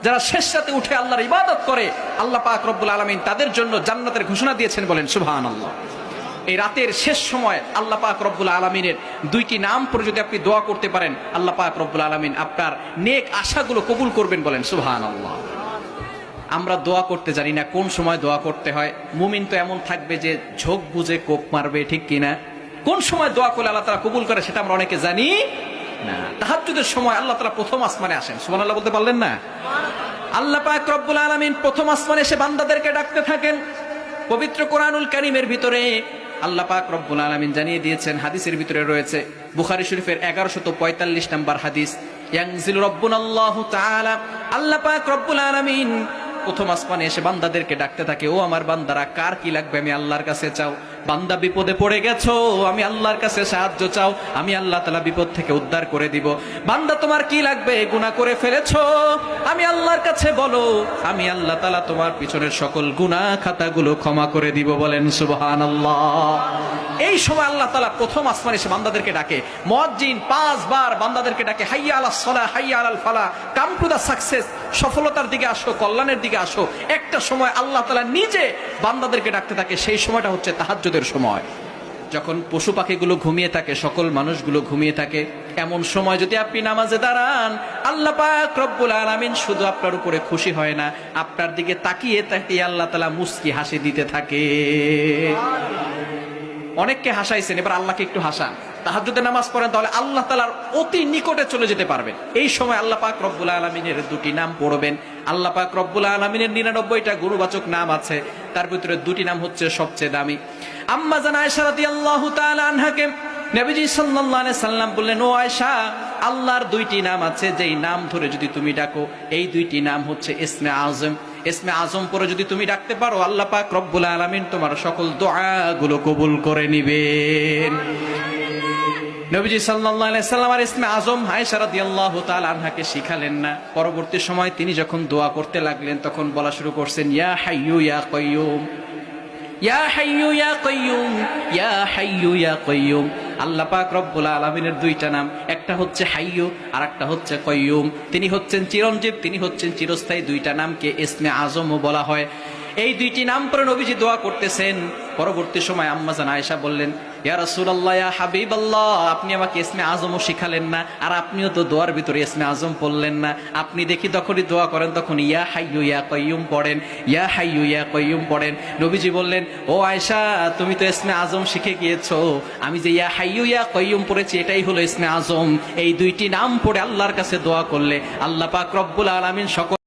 যারা শেষ রাতে উঠে আল্লাহর ইবাদত করে আল্লাহ পাক রব্বুল আলামিন তাদের জন্য জান্নাতের ঘোষণা দিয়েছেন, বলেন সুবহানাল্লাহ। এই রাতের শেষ সময় আল্লাহ পাক রব্বুল আলামিনের দুইটি নাম পড়ে যদি আপনি দোয়া করতে পারেন, আল্লাহ পাক রব্বুল আলামিন আপনার নেক আশাগুলো কবুল করবেন, বলেন সুবহানাল্লাহ। আমরা দোয়া করতে জানি না কোন সময় দোয়া করতে হয়। মুমিন তো এমন থাকবে যে ঝোঁক বুঝে কোপ মারবে, ঠিক কিনা? কোন সময় দোয়া করলে আল্লাহ তাআলা কবুল করে সেটা আমরা অনেকে জানি না। তাহাজ্জুদের সময় আল্লাহ তাআলা প্রথম আসমানে আসেন, সুবহানাল্লাহ বলতে পারলেন না? আল্লাহ পাক রব্বুল আলামিন প্রথম আসমানে এসে বান্দাদেরকে ডাকতে থাকেন। পবিত্র কোরআনুল কারীমের ভিতরে আল্লাহ পাক রব্বুল আলামিন জানিয়ে দিয়েছেন, হাদিসের ভিতরে রয়েছে, বুখারী শরীফের 1145 নম্বর হাদিস, ইয়ানজিলু রাব্বুনাল্লাহু তাআলা, আল্লাহ পাক রব্বুল আলামিন প্রথম আসমানে এসে বান্দাদেরকে ডাকতে থাকে, ও আমার বান্দারা, কার কি লাগবে আমি আল্লাহর কাছে চাও। বান্দা বিপদে পড়ে গেছো, আমি আল্লাহর কাছে সাহায্য চাও, আমি আল্লাহ তাআলা বিপদ থেকে উদ্ধার করে দিব। বান্দা তোমার কি লাগবে, গুনাহ করে ফেলেছো, আমি আল্লাহর কাছে বলো, আমি আল্লাহ তাআলা তোমার পিছনের সকল গুনাহ খাতাগুলো ক্ষমা করে দিব, বলেন সুবহানাল্লাহ। এই সময় আল্লাহ তাআলা প্রথম আসমানে এসে বান্দাদেরকে ডাকে। মুয়াজ্জিন 5 বার বান্দাদেরকে ডাকে, হাইয়া আলাস সালাহ, হাইয়া আলাল ফালাহ, কাম টু দা সাকসেস, সফলতার দিকে আসো, কল্যাণের দিকে আসো। একটা সময় আল্লাহ তাআলা নিজে বান্দাদেরকে ডাকতে থাকে, সেই সময়টা হচ্ছে তাহাজ্জুদের সময়, যখন পশু পাখিগুলো ঘুমিয়ে থাকে, সকল মানুষগুলো ঘুমিয়ে থাকে। এমন সময় যদি আপনি নামাজে দাঁড়ান, আল্লাহ পাক রব্বুল আলামিন শুধু আপনার উপরে খুশি হয় না, আপনার দিকে তাকিয়ে তাকিয়ে আল্লাহ তাআলা মুস্কি হাসি দিতে থাকে। অনেককে হাসাইছেন, এবার আল্লাহকে একটু হাসান। তাহাজ্জুদের নামাজ পড়েন, তাহলে আল্লাহ তাআলার অতি নিকটে চলে যেতে পারবেন। এই সময় আল্লাহ পাক রব্বুল আলামিনের দুটি নাম পড়বেন। আল্লাহ পাক রব্বুল আলামিনের 99টা গুণবাচক নাম আছে, তার ভিতরে দুটি নাম হচ্ছে সবচেয়ে দামি। আম্মা জান আয়েশা রাদিয়াল্লাহু তাআলা আনহাকে নবীজি সাল্লাল্লাহু আলাইহি সাল্লাম বললেন, ও আয়েশা, আল্লাহর দুইটি নাম আছে, যেই নাম ধরে যদি তুমি ডাকো, এই দুইটি নাম হচ্ছে ইসমে আযম। ইসমে আযম পরে যদি তুমি ডাকতে পারো, আল্লাহ পাক রব্বুল আলামিন তোমার সকল দোয়াগুলো কবুল করে নেবেন। নবীজি সাল্লাল্লাহু আলাইহি সাল্লাম আর ইসমে আযম আয়েশা রাদিয়াল্লাহু তাআলা আনহাকে শিখালেন না। পরবর্তী সময় তিনি যখন দোয়া করতে লাগলেন, তখন বলা শুরু করছেন, ইয়া হাইয়ু ইয়া কাইয়ুম, ইয়া হাইয়ু ইয়া কাইয়ুম, ইয়া হাইয়ু ইয়া কাইয়ুম। আল্লাহ পাক রব্বুল আলামিনের দুইটা নাম, একটা হচ্ছে হাইয়ু আর একটা হচ্ছে কাইয়ুম। তিনি হচ্ছেন চিরঞ্জীব, তিনি হচ্ছেন চিরস্থায়ী। দুইটা নামকে ইসমে আযমও বলা হয়। এই দুইটি নাম পরে নবীজি দোয়া করতেছেন। পরবর্তী সময় আম্মা জান আয়েশা বললেন, ইয়া রাসূলুল্লাহ, ইয়া হাবিবাল্লাহ, আপনি আমাকে ইসমে আযমও শিখালেন না, আর আপনিও তো দোয়ার ভিতরে ইসমে আযম বললেন না। আপনি দেখি যখনই দোয়া করেন তখন ইয়া হাইয়ু ইয়া কাইয়ুম পড়েন, ইয়া হাইয়ু ইয়া কাইয়ুম পড়েন। নবীজি বললেন, ও আয়েশা, তুমি তো ইসমে আযম শিখে গিয়েছো, আমি যে ইয়া হাইয়ু ইয়া কাইয়ুম পড়েছি এটাই হলো ইসমে আযম। এই দুইটি নাম পড়ে আল্লাহর কাছে দোয়া করলে আল্লাহ পাক রব্বুল আলামিন সকল